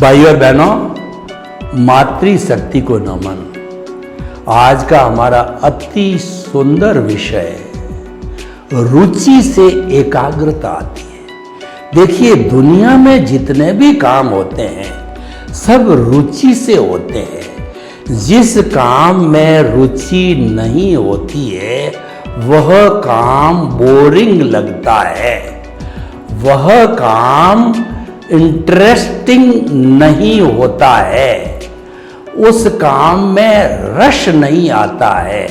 भाइयों और बहनों, मातृशक्ति को नमन। आज का हमारा अति सुंदर विषय रुचि से एकाग्रता आती है। देखिए, दुनिया में जितने भी काम होते हैं सब रुचि से होते हैं। जिस काम में रुचि नहीं होती है वह काम बोरिंग लगता है, वह काम इंटरेस्टिंग नहीं होता है, उस काम में रस नहीं आता है,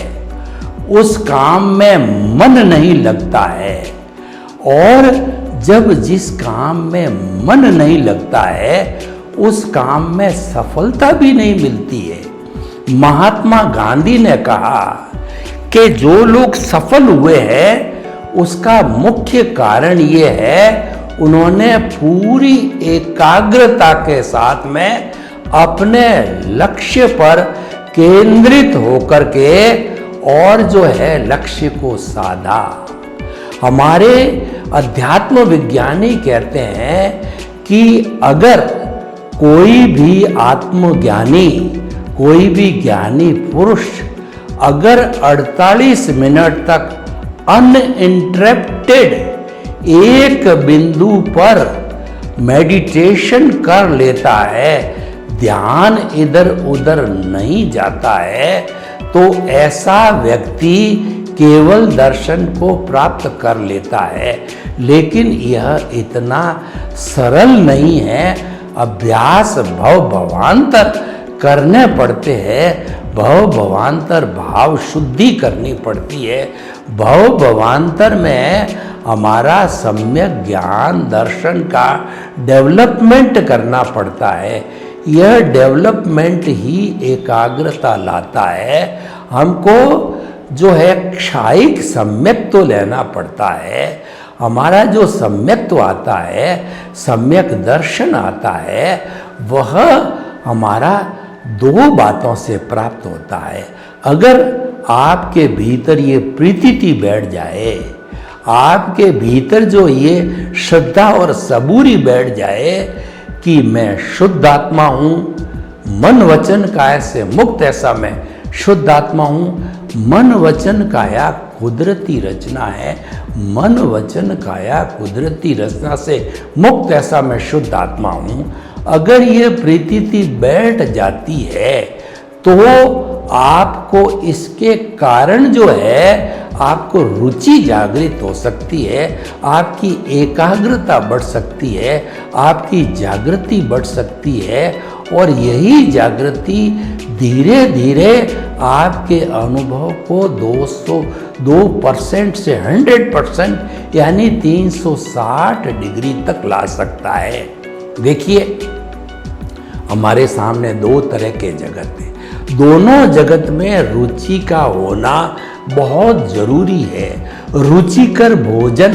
उस काम में मन नहीं लगता है। और जब जिस काम में मन नहीं लगता है उस काम में सफलता भी नहीं मिलती है। महात्मा गांधी ने कहा कि जो लोग सफल हुए हैं उसका मुख्य कारण ये है उन्होंने पूरी एकाग्रता के साथ में अपने लक्ष्य पर केंद्रित होकर के और जो है लक्ष्य को साधा। हमारे अध्यात्म विज्ञानी कहते हैं कि अगर कोई भी आत्मज्ञानी, कोई भी ज्ञानी पुरुष अगर 48 मिनट तक अनइंटरप्टेड एक बिंदु पर मेडिटेशन कर लेता है, ध्यान इधर उधर नहीं जाता है, तो ऐसा व्यक्ति केवल दर्शन को प्राप्त कर लेता है। लेकिन यह इतना सरल नहीं है, अभ्यास भवांतर करने पड़ते हैं। भवांतर भाव शुद्धि करनी पड़ती है। भवांतर में हमारा सम्यक ज्ञान दर्शन का डेवलपमेंट करना पड़ता है। यह डेवलपमेंट ही एकाग्रता लाता है। हमको जो है क्षायिक सम्यक तो लेना पड़ता है। हमारा जो सम्यक तो आता है, सम्यक दर्शन आता है, वह हमारा दो बातों से प्राप्त होता है। अगर आपके भीतर ये प्रीति बैठ जाए, आपके भीतर जो ये श्रद्धा और सबूरी बैठ जाए कि मैं शुद्ध आत्मा हूँ, मन वचन काया से मुक्त, ऐसा मैं शुद्ध आत्मा हूँ। मन वचन काया कुदरती रचना है, मन वचन काया कुदरती रचना से मुक्त, ऐसा मैं शुद्ध आत्मा हूँ। अगर ये प्रीति बैठ जाती है तो आपको इसके कारण जो है आपको रुचि जागृत हो सकती है, आपकी एकाग्रता बढ़ सकती है, आपकी जागृति बढ़ सकती है। और यही जागृति धीरे धीरे आपके अनुभव को 202% से 100% यानी 360 डिग्री तक ला सकता है। देखिए, हमारे सामने दो तरह के जगत हैं। दोनों जगत में रुचि का होना बहुत जरूरी है। रुचिकर भोजन,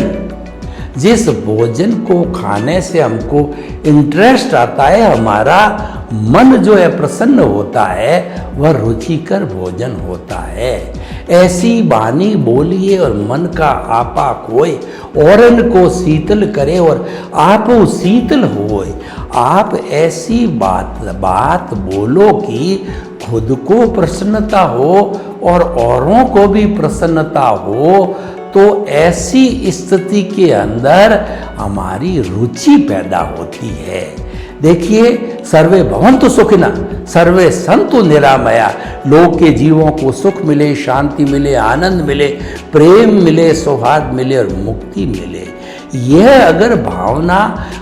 जिस भोजन को खाने से हमको इंटरेस्ट आता है, हमारा मन जो है प्रसन्न होता है, वह रुचिकर भोजन होता है। ऐसी वाणी बोलिए और मन का आपा खोए, औरन को शीतल करे और आप शीतल होए। आप ऐसी बात बोलो कि खुद को प्रसन्नता हो और औरों को भी प्रसन्नता हो। तो ऐसी स्थिति के अंदर हमारी रुचि पैदा होती है। देखिए, सर्वे भवन्तु सुखिनः सर्वे सन्तु निरामया। लोग के जीवों को सुख मिले, शांति मिले, आनंद मिले, प्रेम मिले, सौहार्द मिले और मुक्ति मिले। यह अगर भावना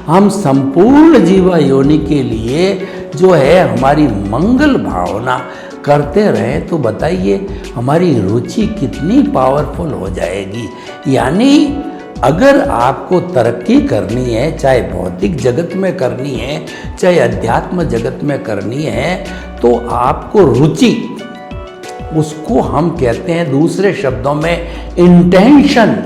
हम संपूर्ण जीवा योनि के लिए जो है हमारी मंगल भावना करते रहें तो बताइए हमारी रुचि कितनी पावरफुल हो जाएगी। यानी अगर आपको तरक्की करनी है, चाहे भौतिक जगत में करनी है, चाहे अध्यात्म जगत में करनी है, तो आपको रुचि, उसको हम कहते हैं दूसरे शब्दों में इंटेंशन,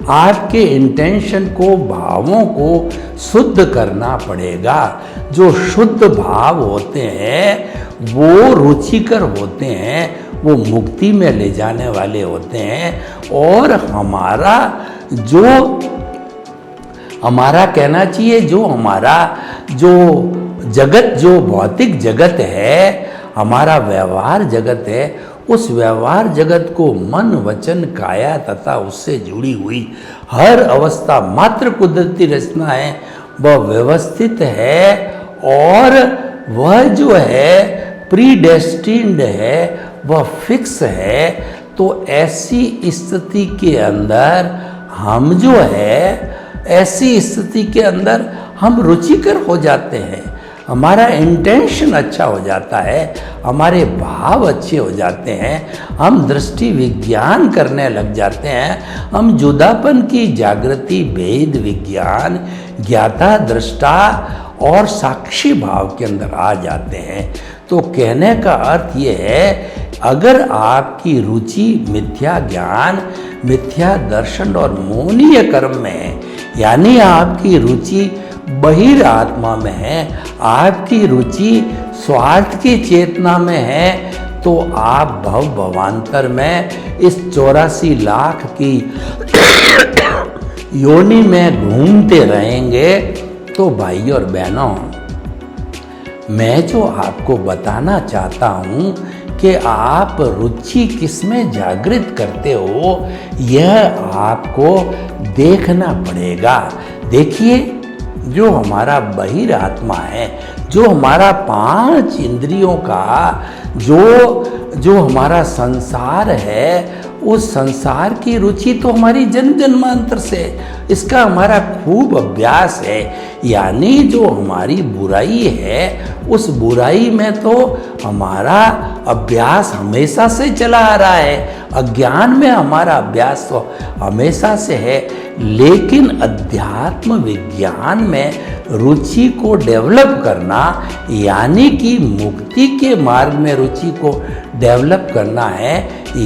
आपके इंटेंशन को, भावों को शुद्ध करना पड़ेगा। जो शुद्ध भाव होते हैं वो रुचिकर होते हैं, वो मुक्ति में ले जाने वाले होते हैं। और हमारा कहना चाहिए जो जगत, जो भौतिक जगत है, हमारा व्यवहार जगत है, उस व्यवहार जगत को मन, वचन, काया तथा उससे जुड़ी हुई हर अवस्था मात्र कुदरती रचना है, वह व्यवस्थित है और वह जो है प्रीडेस्टिन्ड है, वह फिक्स है। तो ऐसी स्थिति के अंदर हम जो है, ऐसी स्थिति के अंदर हम रुचिकर हो जाते हैं, हमारा इंटेंशन अच्छा हो जाता है, हमारे भाव अच्छे हो जाते हैं, हम दृष्टि विज्ञान करने लग जाते हैं, हम जुदापन की जागृति, भेद विज्ञान, ज्ञाता, दृष्टा और साक्षी भाव के अंदर आ जाते हैं। तो कहने का अर्थ ये है, अगर आपकी रुचि मिथ्या ज्ञान, मिथ्या दर्शन और मोहनीय कर्म में है, यानी आपकी रुचि बहिर आत्मा में है, आपकी रुचि स्वार्थ की चेतना में है, तो आप भव भवांतर में इस 84 लाख की योनि में घूमते रहेंगे। तो भाई और बहनों, मैं जो आपको बताना चाहता हूँ कि आप रुचि किसमें जागृत करते हो, यह आपको देखना पड़ेगा। देखिए, जो हमारा बहिर आत्मा है, जो हमारा 5 इंद्रियों का जो हमारा संसार है, उस संसार की रुचि तो हमारी जन्म जन्मांतर से, इसका हमारा खूब अभ्यास है। यानी जो हमारी बुराई है, उस बुराई में तो हमारा अभ्यास हमेशा से चला आ रहा है, अज्ञान में हमारा अभ्यास तो हमेशा से है। लेकिन अध्यात्म विज्ञान में रुचि को डेवलप करना, यानी कि मुक्ति के मार्ग में रुचि को डेवलप करना है,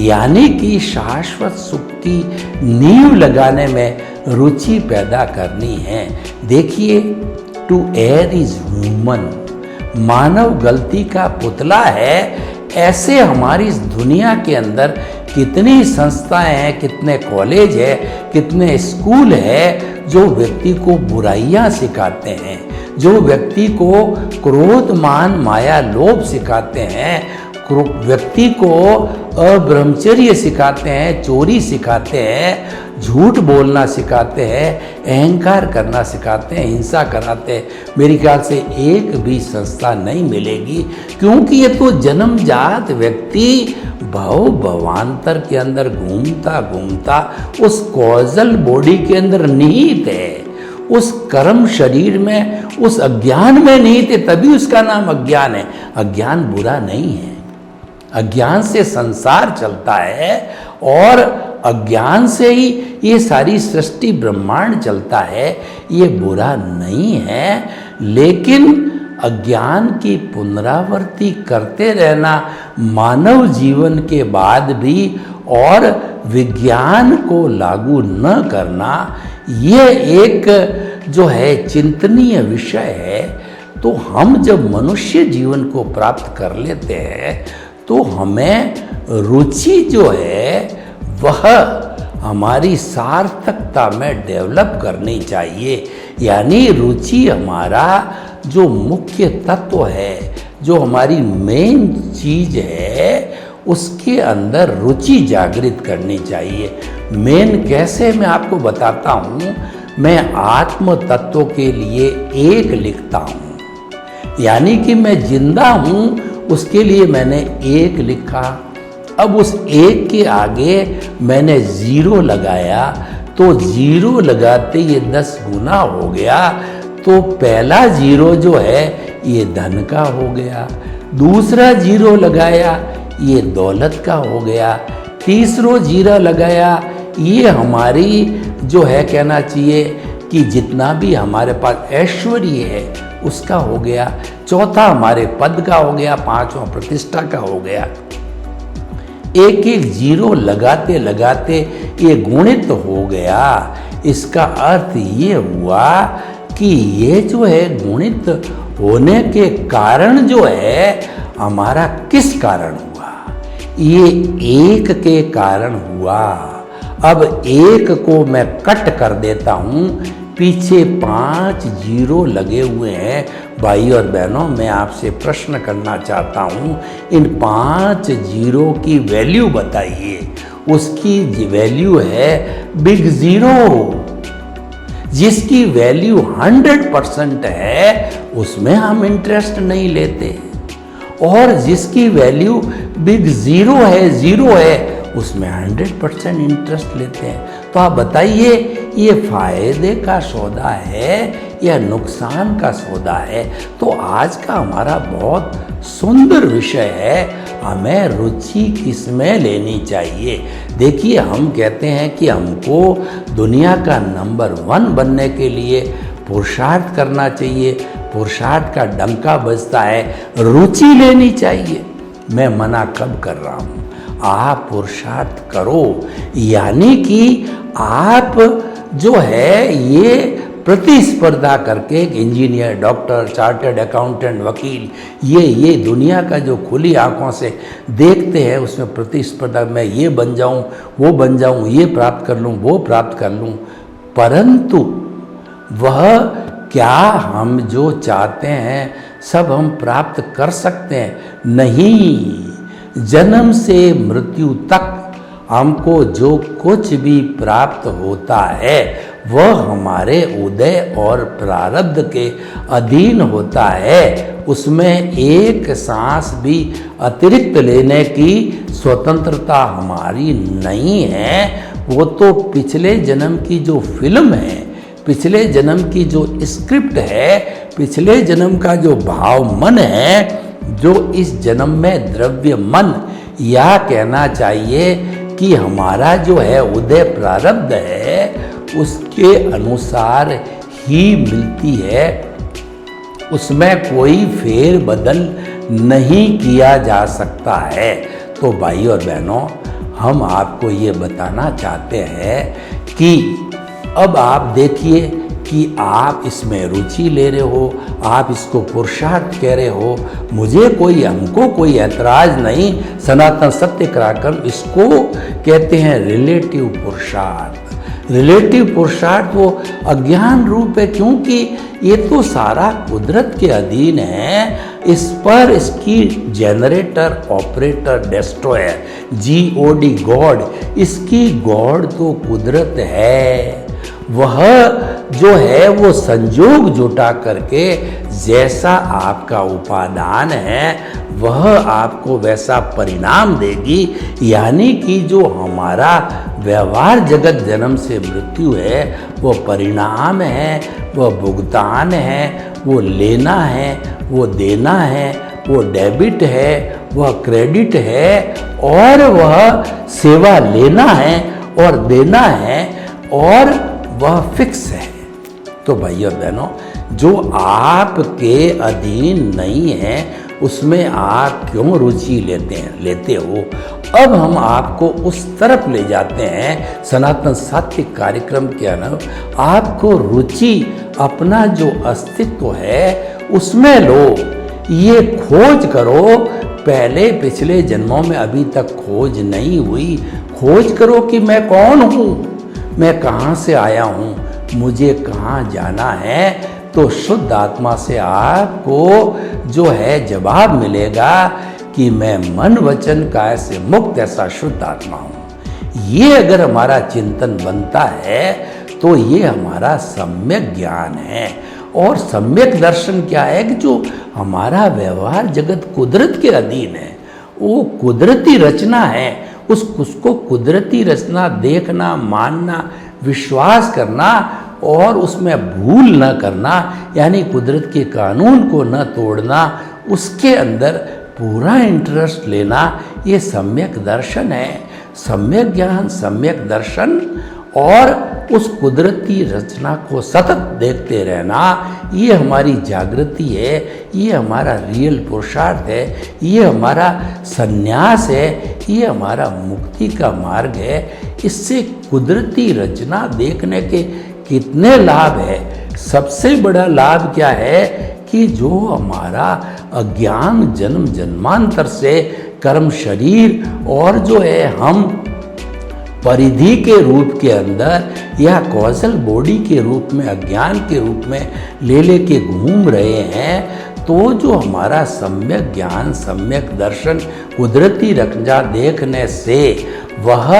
यानी कि शाश्वत सुख की नींव लगाने में रुचि पैदा करनी है। देखिए, टू एयर इज ह्यूमन, मानव गलती का पुतला है। ऐसे हमारी इस दुनिया के अंदर कितनी संस्थाएं हैं, कितने कॉलेज है, कितने स्कूल है जो व्यक्ति को बुराइयां सिखाते हैं, जो व्यक्ति को क्रोध, मान, माया, लोभ सिखाते हैं, व्यक्ति को अब्रह्मचर्य सिखाते हैं, चोरी सिखाते हैं, झूठ बोलना सिखाते हैं, अहंकार करना सिखाते हैं, हिंसा कराते हैं। मेरे ख्याल से एक भी संस्था नहीं मिलेगी, क्योंकि ये तो जन्मजात व्यक्ति भव भवांतर के अंदर घूमता घूमता उस कॉजल बॉडी के अंदर निहित है, उस कर्म शरीर में, उस अज्ञान में निहित है, तभी उसका नाम अज्ञान है। अज्ञान बुरा नहीं है, अज्ञान से संसार चलता है और अज्ञान से ही ये सारी सृष्टि ब्रह्मांड चलता है, ये बुरा नहीं है। लेकिन अज्ञान की पुनरावृत्ति करते रहना मानव जीवन के बाद भी और विज्ञान को लागू न करना, ये एक जो है चिंतनीय विषय है। तो हम जब मनुष्य जीवन को प्राप्त कर लेते हैं तो हमें रुचि जो है वह हमारी सार्थकता में डेवलप करनी चाहिए। यानी रुचि हमारा जो मुख्य तत्व है, जो हमारी मेन चीज है, उसके अंदर रुचि जागृत करनी चाहिए। मेन कैसे, मैं आपको बताता हूँ। मैं आत्म तत्व के लिए 1 लिखता हूँ, यानी कि मैं जिंदा हूँ, उसके लिए मैंने 1 लिखा। अब उस 1 के आगे मैंने 0 लगाया, तो जीरो लगाते ये 10 गुना हो गया। तो पहला जीरो जो है ये धन का हो गया, दूसरा जीरो लगाया ये दौलत का हो गया, तीसरो जीरो लगाया ये हमारी जो है कहना चाहिए कि जितना भी हमारे पास ऐश्वर्य है उसका हो गया, चौथा हमारे पद का हो गया, पांचवा प्रतिष्ठा का हो गया। एक एक जीरो लगाते लगाते ये गुणित हो गया। इसका अर्थ ये हुआ कि ये जो है गुणित होने के कारण जो है हमारा किस कारण हुआ, ये एक के कारण हुआ। अब एक को मैं कट कर देता हूं, पीछे 5 जीरो लगे हुए हैं। भाई और बहनों, मैं आपसे प्रश्न करना चाहता हूं, इन 5 जीरो की वैल्यू बताइए। उसकी वैल्यू है बिग जीरो। जिसकी वैल्यू 100% है उसमें हम इंटरेस्ट नहीं लेते, और जिसकी वैल्यू बिग जीरो है उसमें 100% इंटरेस्ट लेते हैं। तो आप बताइए ये फायदे का सौदा है या नुकसान का सौदा है? तो आज का हमारा बहुत सुंदर विषय है, हमें रुचि किसमें लेनी चाहिए। देखिए, हम कहते हैं कि हमको दुनिया का नंबर 1 बनने के लिए पुरुषार्थ करना चाहिए। पुरुषार्थ का डंका बजता है, रुचि लेनी चाहिए। मैं मना कब कर रहा हूँ? आप पुरुषार्थ करो, यानी कि आप जो है ये प्रतिस्पर्धा करके इंजीनियर, डॉक्टर, चार्टर्ड अकाउंटेंट, वकील, ये दुनिया का जो खुली आंखों से देखते हैं उसमें प्रतिस्पर्धा, मैं ये बन जाऊं, वो बन जाऊं, ये प्राप्त कर लूं, वो प्राप्त कर लूं, परंतु वह क्या हम जो चाहते हैं सब हम प्राप्त कर सकते हैं? नहीं। जन्म से मृत्यु तक हमको जो कुछ भी प्राप्त होता है वह हमारे उदय और प्रारब्ध के अधीन होता है। उसमें एक सांस भी अतिरिक्त लेने की स्वतंत्रता हमारी नहीं है। वो तो पिछले जन्म की जो फिल्म है, पिछले जन्म की जो स्क्रिप्ट है, पिछले जन्म का जो भाव मन है, जो इस जन्म में द्रव्य मन, या कहना चाहिए कि हमारा जो है उदय प्रारब्ध है, उसके अनुसार ही मिलती है। उसमें कोई फेर बदल नहीं किया जा सकता है। तो भाई और बहनों, हम आपको ये बताना चाहते हैं कि अब आप देखिए कि आप इसमें रुचि ले रहे हो, आप इसको पुरुषार्थ कह रहे हो, हमको कोई ऐतराज नहीं। सनातन सत्य पराक्रम इसको कहते हैं रिलेटिव पुरुषार्थ। रिलेटिव पुरुषार्थ वो अज्ञान रूप है, क्योंकि ये तो सारा कुदरत के अधीन है। इस पर इसकी generator, operator, destroyer, GOD, God, इसकी गॉड तो कुदरत है। वह जो है वो संजोग जुटा करके जैसा आपका उपादान है वह आपको वैसा परिणाम देगी। यानी कि जो हमारा व्यवहार जगत जन्म से मृत्यु है वो परिणाम है, वह भुगतान है, वो लेना है, वो देना है, वो डेबिट है, वह क्रेडिट है, और वह सेवा लेना है और देना है, और वह फिक्स है। तो भाई और बहनों, जो आपके अधीन नहीं है उसमें आप क्यों रुचि लेते हो? अब हम आपको उस तरफ ले जाते हैं सनातन सत्य कार्यक्रम के अनुसार। आपको रुचि अपना जो अस्तित्व है उसमें लो, ये खोज करो। पहले पिछले जन्मों में अभी तक खोज नहीं हुई, खोज करो कि मैं कौन हूँ, मैं कहाँ से आया हूँ, मुझे कहाँ जाना है। तो शुद्ध आत्मा से आपको जो है जवाब मिलेगा कि मैं मन वचन काया से मुक्त ऐसा शुद्ध आत्मा हूँ। ये अगर हमारा चिंतन बनता है तो ये हमारा सम्यक ज्ञान है। और सम्यक दर्शन क्या है कि जो हमारा व्यवहार जगत कुदरत के अधीन है, वो कुदरती रचना है, उसको कुदरती रचना देखना, मानना, विश्वास करना और उसमें भूल न करना, यानी कुदरत के कानून को न तोड़ना, उसके अंदर पूरा इंटरेस्ट लेना, ये सम्यक दर्शन है। सम्यक ज्ञान, सम्यक दर्शन और उस कुदरती रचना को सतत देखते रहना, ये हमारी जागृति है, ये हमारा रियल पुरुषार्थ है, ये हमारा संन्यास है, ये हमारा मुक्ति का मार्ग है। इससे कुदरती रचना देखने के कितने लाभ है। सबसे बड़ा लाभ क्या है कि जो हमारा अज्ञान जन्म जन्मांतर से कर्म शरीर और जो है हम परिधि के रूप के अंदर या कौशल बॉडी के रूप में अज्ञान के रूप में ले लेके घूम रहे हैं, तो जो हमारा सम्यक ज्ञान, सम्यक दर्शन, कुदरती रचना देखने से वह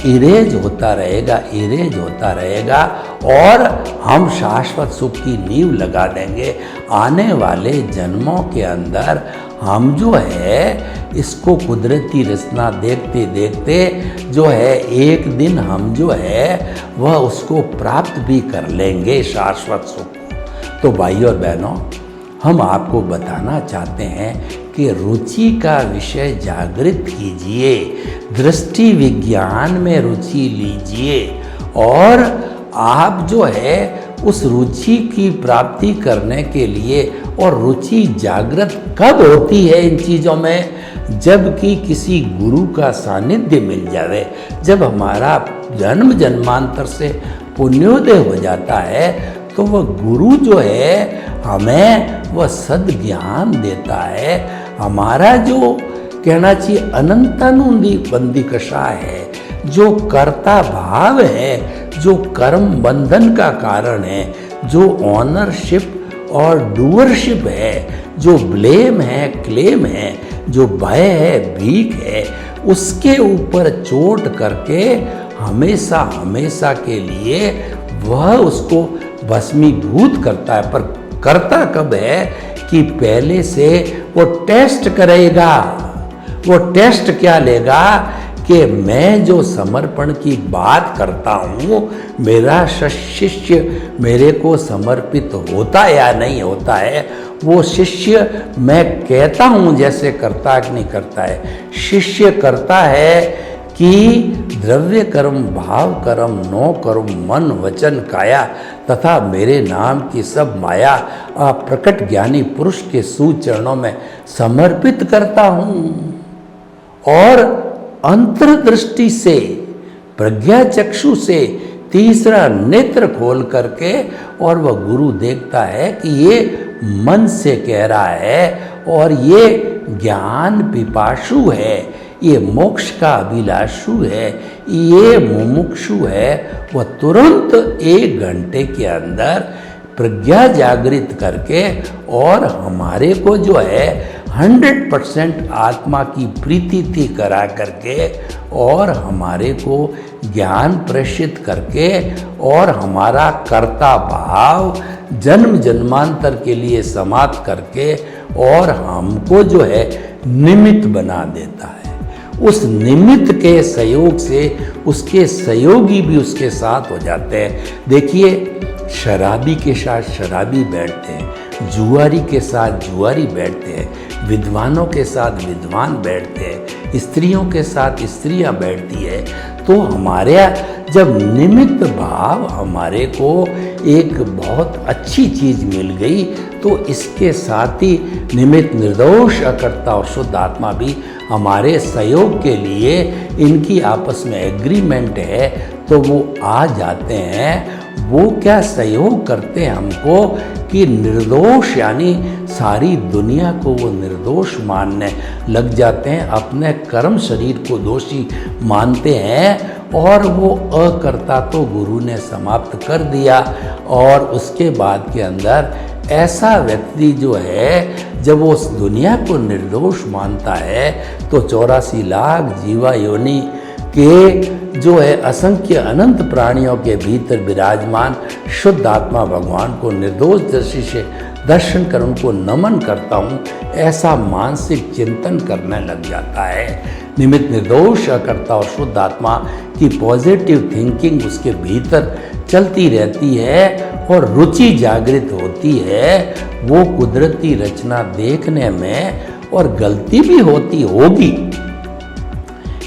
इरेज होता रहेगा, इरेज होता रहेगा और हम शाश्वत सुख की नींव लगा देंगे। आने वाले जन्मों के अंदर हम जो है इसको कुदरती रचना देखते देखते जो है एक दिन हम जो है वह उसको प्राप्त भी कर लेंगे, शाश्वत सुख। तो भाई और बहनों, हम आपको बताना चाहते हैं कि रुचि का विषय जागृत कीजिए, दृष्टि विज्ञान में रुचि लीजिए और आप जो है उस रुचि की प्राप्ति करने के लिए, और रुचि जागृत कब होती है इन चीज़ों में, जबकि किसी गुरु का सानिध्य मिल जावे, जब हमारा जन्म जन्मांतर से पुण्योदय हो जाता है, तो वह गुरु जो है हमें वह सद्ज्ञान देता है। हमारा जो कहना चाहिए अनंतानुंदी बंदी कषा है, जो कर्ता भाव है, जो कर्म बंधन का कारण है, जो ऑनरशिप और डूअरशिप है, जो ब्लेम है, क्लेम है, जो भय है, भीख है, उसके ऊपर चोट करके हमेशा हमेशा के लिए वह उसको भस्मीभूत करता है। पर करता कब है कि पहले से वो टेस्ट करेगा। वो टेस्ट क्या लेगा कि मैं जो समर्पण की बात करता हूँ, मेरा शिष्य मेरे को समर्पित होता या नहीं होता है। वो शिष्य मैं कहता हूँ जैसे करता है कि नहीं करता है। शिष्य करता है कि द्रव्य कर्म भाव कर्म नो कर्म मन वचन काया तथा मेरे नाम की सब माया प्रकट ज्ञानी पुरुष के सुचरणों में समर्पित करता हूँ। और अंतर्दृष्टि से, प्रज्ञा चक्षु से तीसरा नेत्र खोल करके और वह गुरु देखता है कि ये मन से कह रहा है और ये ज्ञान पिपासु है, ये मोक्ष का अभिलाषु है, ये मुमुक्षु है। वह तुरंत 1 घंटे के अंदर प्रज्ञा जागृत करके और हमारे को जो है 100% आत्मा की प्रीति करा करके और हमारे को ज्ञान प्रेषित करके और हमारा कर्ता भाव जन्म जन्मांतर के लिए समाप्त करके और हमको जो है निमित्त बना देता है। उस निमित्त के सहयोग से उसके सहयोगी भी उसके साथ हो जाते हैं। देखिए, शराबी के साथ शराबी बैठते हैं, जुआरी के साथ जुआरी बैठते हैं, विद्वानों के साथ विद्वान बैठते हैं, स्त्रियों के साथ स्त्रियां बैठती है। तो हमारे जब निमित्त भाव हमारे को एक बहुत अच्छी चीज़ मिल गई, तो इसके साथ ही निमित्त निर्दोष अकर्ता और शुद्ध आत्मा भी हमारे सहयोग के लिए इनकी आपस में एग्रीमेंट है, तो वो आ जाते हैं। वो क्या सहयोग करते हैं हमको कि निर्दोष, यानी सारी दुनिया को वो निर्दोष मानने लग जाते हैं, अपने कर्म शरीर को दोषी मानते हैं और वो अकर्ता तो गुरु ने समाप्त कर दिया। और उसके बाद के अंदर ऐसा व्यक्ति जो है जब वो उस दुनिया को निर्दोष मानता है, तो 84 लाख जीवा योनि के जो है असंख्य अनंत प्राणियों के भीतर विराजमान शुद्ध आत्मा भगवान को निर्दोष दृष्टि से दर्शन कर उनको नमन करता हूँ, ऐसा मानसिक चिंतन करने लग जाता है। निमित्त निर्दोष अकर्ता और शुद्ध आत्मा कि पॉजिटिव थिंकिंग उसके भीतर चलती रहती है और रुचि जागृत होती है, वो कुदरती रचना देखने में, और गलती भी होती होगी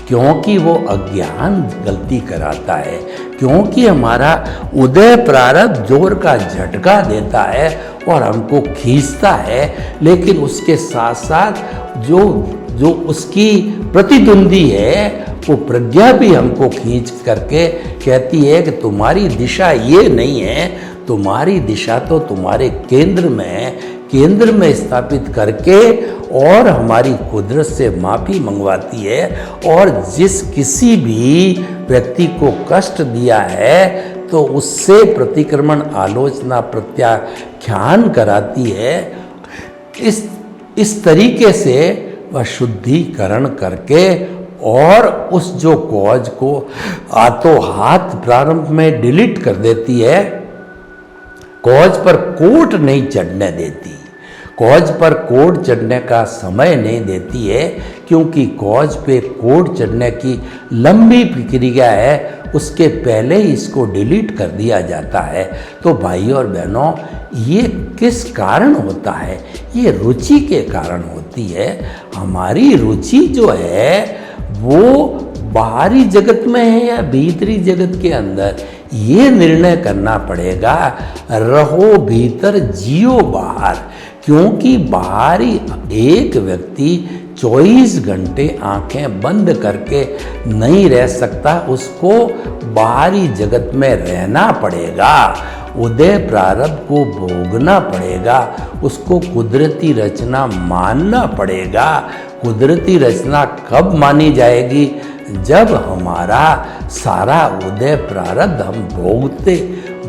क्योंकि वो अज्ञान गलती कराता है, क्योंकि हमारा उदय प्रारब्ध जोर का झटका देता है और हमको खींचता है, लेकिन उसके साथ साथ जो उसकी प्रतिद्वंदी है वो प्रज्ञा भी हमको खींच करके कहती है कि तुम्हारी दिशा ये नहीं है, तुम्हारी दिशा तो तुम्हारे केंद्र में है, केंद्र में स्थापित करके और हमारी कुदरत से माफ़ी मंगवाती है, और जिस किसी भी व्यक्ति को कष्ट दिया है तो उससे प्रतिक्रमण आलोचना प्रत्याख्यान कराती है। इस तरीके से वह शुद्धिकरण करके और उस जो कॉज को हाथों हाथ प्रारंभ में डिलीट कर देती है, कॉज पर कोट नहीं चढ़ने देती, कॉज पर कोट चढ़ने का समय नहीं देती है, क्योंकि कॉज पे कोट चढ़ने की लंबी प्रक्रिया है, उसके पहले ही इसको डिलीट कर दिया जाता है। तो भाइयों और बहनों, ये किस कारण होता है? ये रुचि के कारण होती है। हमारी रुचि जो है वो बाहरी जगत में है या भीतरी जगत के अंदर, ये निर्णय करना पड़ेगा। रहो भीतर जियो बाहर, क्योंकि बाहरी एक व्यक्ति 24 घंटे आंखें बंद करके नहीं रह सकता, उसको बाहरी जगत में रहना पड़ेगा, उदय प्रारब्ध को भोगना पड़ेगा, उसको कुदरती रचना मानना पड़ेगा। कुदरती रचना कब मानी जाएगी? जब हमारा सारा उदय प्रारब्ध हम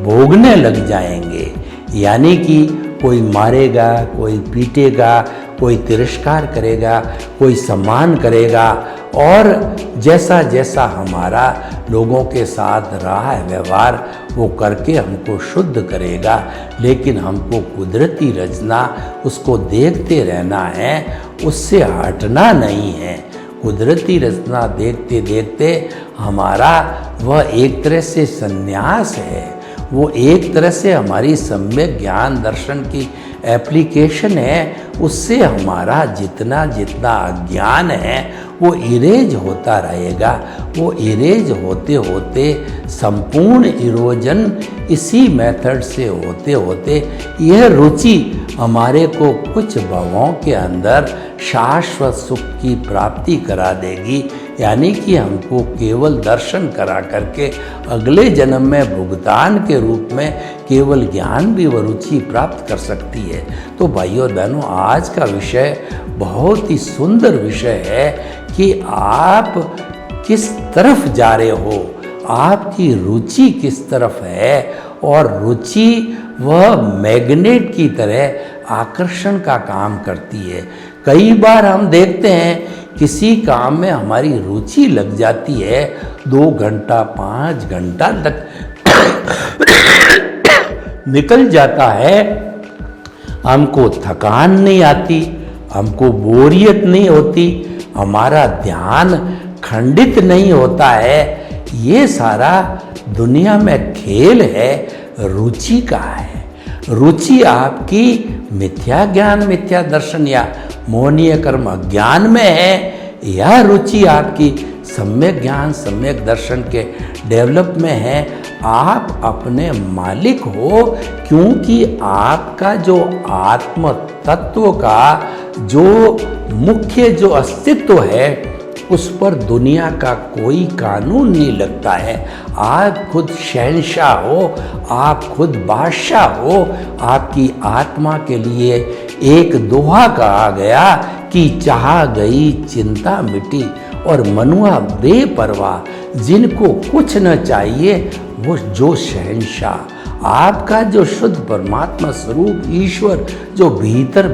भोगने लग जाएंगे। यानी कि कोई मारेगा, कोई पीटेगा, कोई तिरस्कार करेगा, कोई सम्मान करेगा, और जैसा जैसा हमारा लोगों के साथ रहा है व्यवहार, वो करके हमको शुद्ध करेगा। लेकिन हमको कुदरती रचना उसको देखते रहना है, उससे हटना नहीं है। कुदरती रचना देखते देखते हमारा वह एक तरह से संन्यास है, वो एक तरह से हमारी सम्यक ज्ञान दर्शन की एप्लीकेशन है। उससे हमारा जितना जितना अज्ञान है वो इरेज होता रहेगा। वो इरेज होते होते संपूर्ण इरोजन इसी मेथड से होते होते यह रुचि हमारे को कुछ भावों के अंदर शाश्वत सुख की प्राप्ति करा देगी। यानी कि हमको केवल दर्शन करा करके अगले जन्म में भुगतान के रूप में केवल ज्ञान भी व रुचि प्राप्त कर सकती है। तो भाइयों और बहनों, आज का विषय बहुत ही सुंदर विषय है कि आप किस तरफ जा रहे हो, आपकी रुचि किस तरफ है, और रुचि वह मैग्नेट की तरह आकर्षण का काम करती है। कई बार हम देखते हैं किसी काम में हमारी रुचि लग जाती है, 2 घंटा 5 घंटा तक निकल जाता है, हमको थकान नहीं आती, हमको बोरियत नहीं होती, हमारा ध्यान खंडित नहीं होता है। ये सारा दुनिया में खेल है रुचि का है। रुचि आपकी मिथ्या ज्ञान मिथ्या दर्शन या मोहनीय कर्म अज्ञान में है, यह रुचि आपकी सम्यक ज्ञान सम्यक दर्शन के डेवलप में है। आप अपने मालिक हो, क्योंकि आपका जो आत्म तत्व का जो मुख्य जो अस्तित्व है उस पर दुनिया का कोई कानून नहीं लगता है। आप खुद शहंशाह हो, आप खुद बादशाह हो। आपकी आत्मा के लिए एक दोहा कहा गया कि चाह गई चिंता मिटी, और मनुआ बेपरवाह जिनको कुछ न चाहिए वो जो शहंशाह। आपका जो शुद्ध परमात्मा स्वरूप ईश्वर जो भीतर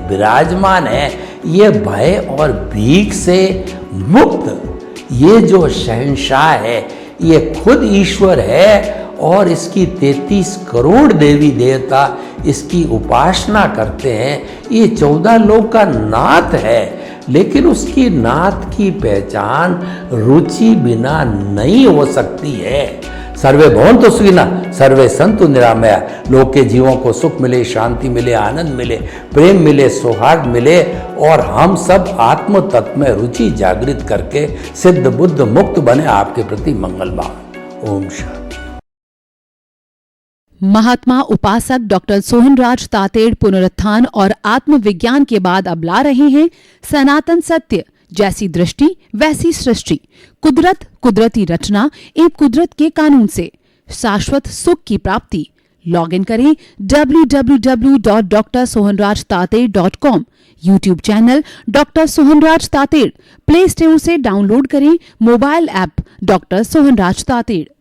विराजमान है, ये भय और भीख से मुक्त ये जो शहंशाह है, ये खुद ईश्वर है, और इसकी 33 करोड़ देवी देवता इसकी उपासना करते हैं। ये 14 लोक का नाथ है। लेकिन उसकी नात की पहचान रुचि बिना नहीं हो सकती है। सर्वे भवन्तु सुखिनः, सर्वे सन्तु निरामया। लोक के जीवों को सुख मिले, शांति मिले, आनंद मिले, प्रेम मिले, सौहार्द मिले और हम सब आत्म तत्व में रुचि जागृत करके सिद्ध बुद्ध मुक्त बने। आपके प्रति मंगलमान। ओम शांति। महात्मा उपासक डॉक्टर सोहनराज तातेड़ पुनरुत्थान और आत्मविज्ञान के बाद अब ला रहे हैं सनातन सत्य, जैसी दृष्टि वैसी सृष्टि, कुदरत, कुदरती रचना एवं कुदरत के कानून से शाश्वत सुख की प्राप्ति। लॉगिन करें www.drsohanrajtated.com, YouTube channel doctor Sohanraj Tated, play store से डाउनलोड करें mobile app doctor Sohanraj Tated.